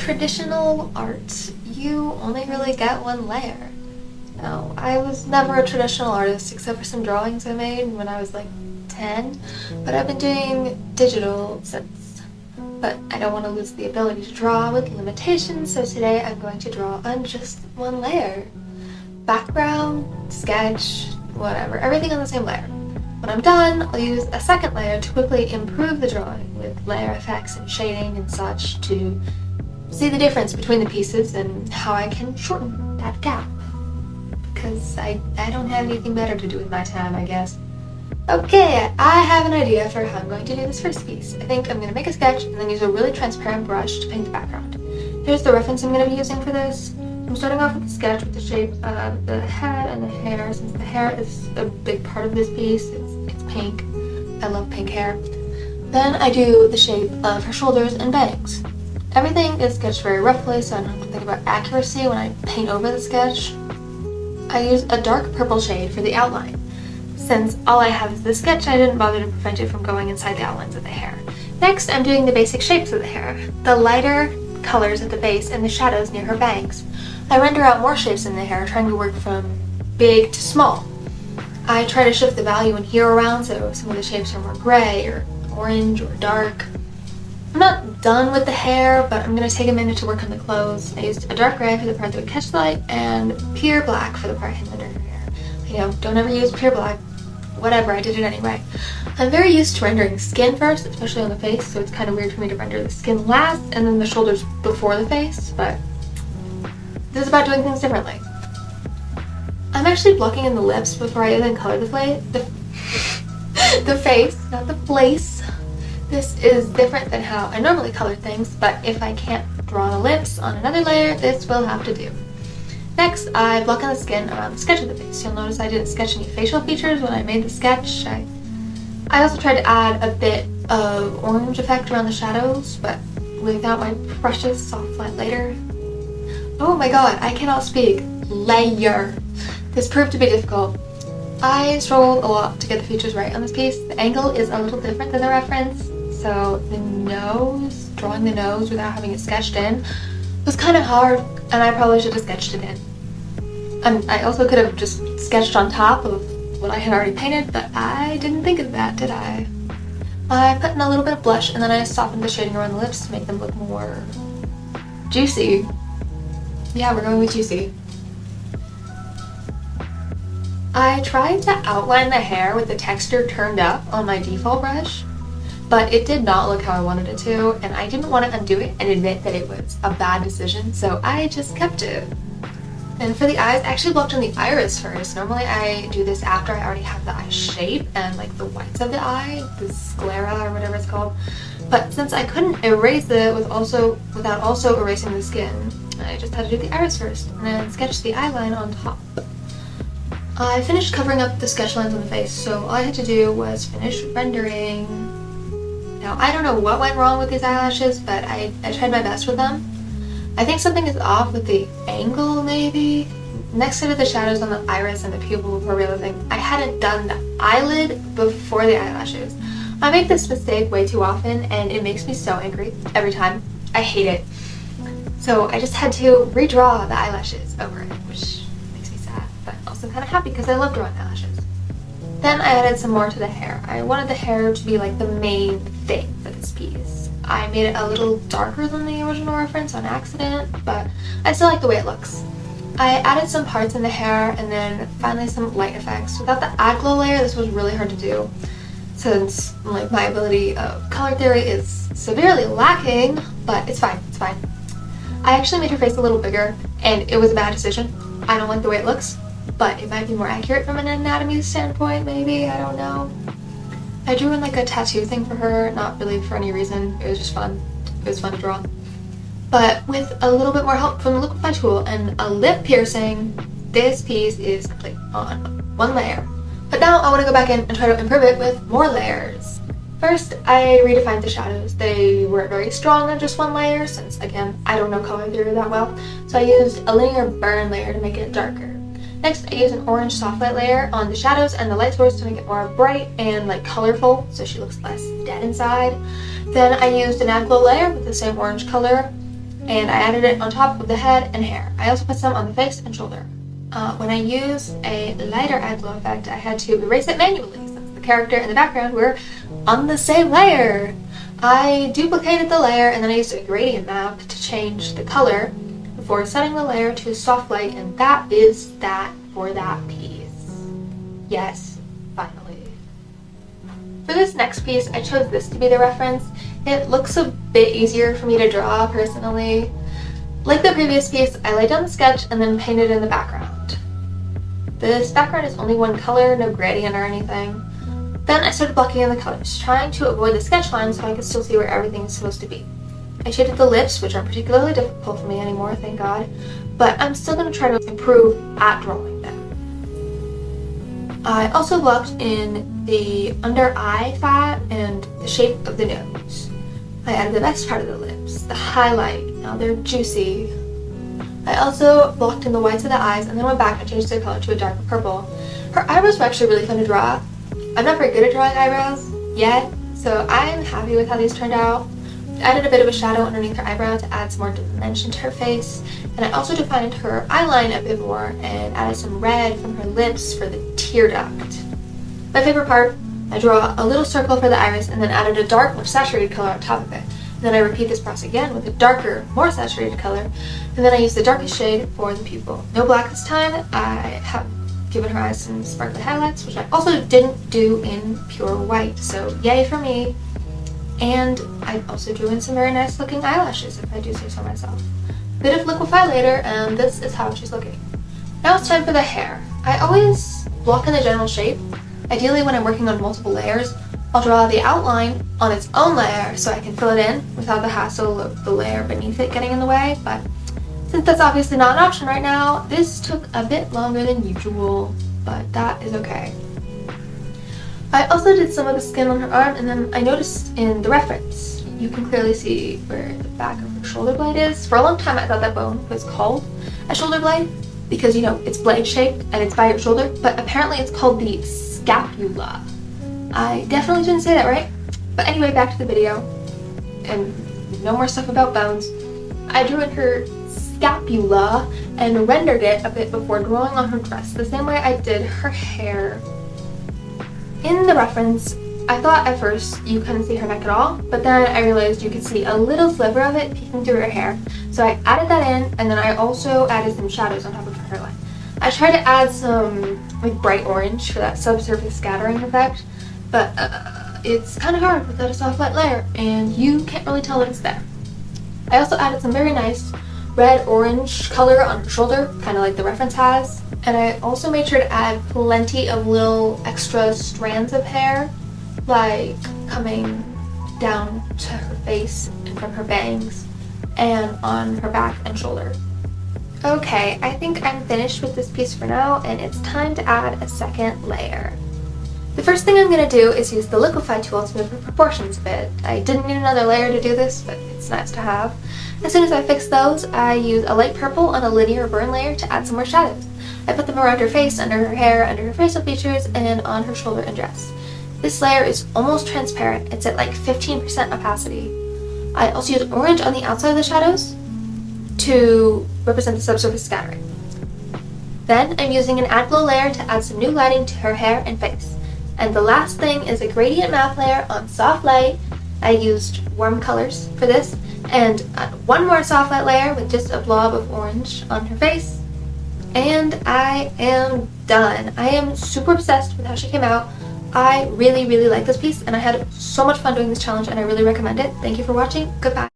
traditional art, you only really get one layer. Now, I was never a traditional artist except for some drawings I made when I was like 10, but I've been doing digital since. But I don't want to lose the ability to draw with limitations, so today I'm going to draw on just one layer. Background, sketch, whatever, everything on the same layer. When I'm done, I'll use a second layer to quickly improve the drawing with layer effects and shading and such to see the difference between the pieces and how I can shorten that gap. Because I don't have anything better to do with my time, I guess. Okay, I have an idea for how I'm going to do this first piece. I think I'm going to make a sketch and then use a really transparent brush to paint the background. Here's the reference I'm going to be using for this. I'm starting off with the sketch with the shape of the head and the hair, since the hair is a big part of this piece. It's pink. I love pink hair. Then I do the shape of her shoulders and bangs. Everything is sketched very roughly, so I don't have to think about accuracy when I paint over the sketch. I use a dark purple shade for the outline. Since all I have is the sketch, I didn't bother to prevent it from going inside the outlines of the hair. Next, I'm doing the basic shapes of the hair. The lighter colors at the base and the shadows near her bangs. I render out more shapes in the hair, trying to work from big to small. I try to shift the value in here around so some of the shapes are more gray or orange or dark. I'm not done with the hair, but I'm going to take a minute to work on the clothes. I used a dark gray for the part that would catch the light and pure black for the part hidden under her hair. You know, don't ever use pure black. Whatever, I did it anyway. I'm very used to rendering skin first, especially on the face, so it's kind of weird for me to render the skin last and then the shoulders before the face, but this is about doing things differently. I'm actually blocking in the lips before I even color the face, not the place. This is different than how I normally color things, but if I can't draw the lips on another layer, this will have to do. Next, I block in the skin around the sketch of the face. You'll notice I didn't sketch any facial features when I made the sketch. I also tried to add a bit of orange effect around the shadows, but without my precious soft flat layer. Oh my god, I cannot speak. Layer. This proved to be difficult. I struggled a lot to get the features right on this piece. The angle is a little different than the reference, so the nose, drawing the nose without having it sketched in, was kind of hard, and I probably should have sketched it in. I also could have just sketched on top of what I had already painted, but I didn't think of that, did I? I put in a little bit of blush, and then I softened the shading around the lips to make them look more juicy. Yeah, we're going with juicy. I tried to outline the hair with the texture turned up on my default brush, but it did not look how I wanted it to, and I didn't want to undo it and admit that it was a bad decision, so I just kept it. And for the eyes, I actually blocked in the iris first. Normally I do this after I already have the eye shape and like the whites of the eye, the sclera or whatever it's called. But since I couldn't erase it without also erasing the skin, I just had to do the iris first and then sketch the eyeline on top. I finished covering up the sketch lines on the face, so all I had to do was finish rendering. Now, I don't know what went wrong with these eyelashes, but I tried my best with them. I think something is off with the angle, maybe? Next to the shadows on the iris and the pupil before realizing I hadn't done the eyelid before the eyelashes. I make this mistake way too often, and it makes me so angry every time. I hate it. So I just had to redraw the eyelashes over it, which makes me sad, but also kind of happy because I love drawing eyelashes. Then I added some more to the hair. I wanted the hair to be like the main thing for this piece. I made it a little darker than the original reference on accident, but I still like the way it looks. I added some parts in the hair and then finally some light effects. Without the eye glow layer, this was really hard to do since like my ability of color theory is severely lacking, but it's fine, it's fine. I actually made her face a little bigger and it was a bad decision. I don't like the way it looks, but it might be more accurate from an anatomy standpoint, maybe, I don't know. I drew in like a tattoo thing for her, not really for any reason, it was just fun. It was fun to draw. But with a little bit more help from the liquify tool and a lip piercing, this piece is complete on one layer. But now I want to go back in and try to improve it with more layers. First, I redefined the shadows. They weren't very strong on just one layer since, again, I don't know color theory that well, so I used a linear burn layer to make it darker. Next, I used an orange soft light layer on the shadows and the light source to make it more bright and like colorful, so she looks less dead inside. Then I used an afterglow layer with the same orange color and I added it on top of the head and hair. I also put some on the face and shoulder. When I used a lighter eye glow effect, I had to erase it manually since the character and the background were on the same layer. I duplicated the layer and then I used a gradient map to change the color before setting the layer to soft light, and that is that for that piece. Yes, finally. For this next piece, I chose this to be the reference. It looks a bit easier for me to draw personally. Like the previous piece, I laid down the sketch and then painted in the background. This background is only one color, no gradient or anything. Then I started blocking in the colors, trying to avoid the sketch line so I could still see where everything is supposed to be. I shaded the lips, which aren't particularly difficult for me anymore, thank God, but I'm still going to try to improve at drawing them. I also blocked in the under eye fat and the shape of the nose. I added the best part of the lips, the highlight. Now they're juicy. I also blocked in the whites of the eyes and then went back and changed their color to a darker purple. Her eyebrows were actually really fun to draw. I'm not very good at drawing eyebrows yet, so I'm happy with how these turned out. I added a bit of a shadow underneath her eyebrow to add some more dimension to her face, and I also defined her eyeline a bit more and added some red from her lips for the tear duct. My favorite part, I draw a little circle for the iris and then added a dark, more saturated color on top of it. And then I repeat this process again with a darker, more saturated color, and then I use the darkest shade for the pupil. No black this time. I have given her eyes some sparkly highlights, which I also didn't do in pure white, so yay for me. And I also drew in some very nice looking eyelashes, if I do say so myself. Bit of liquify later, and this is how she's looking. Now it's time for the hair. I always block in the general shape. Ideally, when I'm working on multiple layers, I'll draw the outline on its own layer so I can fill it in without the hassle of the layer beneath it getting in the way, but since that's obviously not an option right now, this took a bit longer than usual, but that is okay. I also did some of the skin on her arm, and then I noticed in the reference, you can clearly see where the back of her shoulder blade is. For a long time I thought that bone was called a shoulder blade because, you know, it's blade shaped and it's by your shoulder, but apparently it's called the scapula. I definitely didn't say that right. But anyway, back to the video, and no more stuff about bones. I drew in her scapula and rendered it a bit before drawing on her dress, the same way I did her hair. In the reference, I thought at first you couldn't see her neck at all, but then I realized you could see a little sliver of it peeking through her hair. So I added that in, and then I also added some shadows on top of her hairline. I tried to add some like bright orange for that subsurface scattering effect, but it's kind of hard without a soft light layer, and you can't really tell that it's there. I also added some very nice red-orange color on her shoulder, kind of like the reference has. And I also made sure to add plenty of little extra strands of hair, like coming down to her face and from her bangs and on her back and shoulder. Okay, I think I'm finished with this piece for now, and it's time to add a second layer. The first thing I'm going to do is use the liquify tool to move her proportions a bit. I didn't need another layer to do this, but it's nice to have. As soon as I fix those, I use a light purple on a linear burn layer to add some more shadows. I put them around her face, under her hair, under her facial features, and on her shoulder and dress. This layer is almost transparent. It's at like 15% opacity. I also use orange on the outside of the shadows to represent the subsurface scattering. Then I'm using an add glow layer to add some new lighting to her hair and face. And the last thing is a gradient map layer on soft light. I used warm colors for this, and one more soft light layer with just a blob of orange on her face. And I am done. I am super obsessed with how she came out. I really, really like this piece, and I had so much fun doing this challenge, and I really recommend it. Thank you for watching. Goodbye.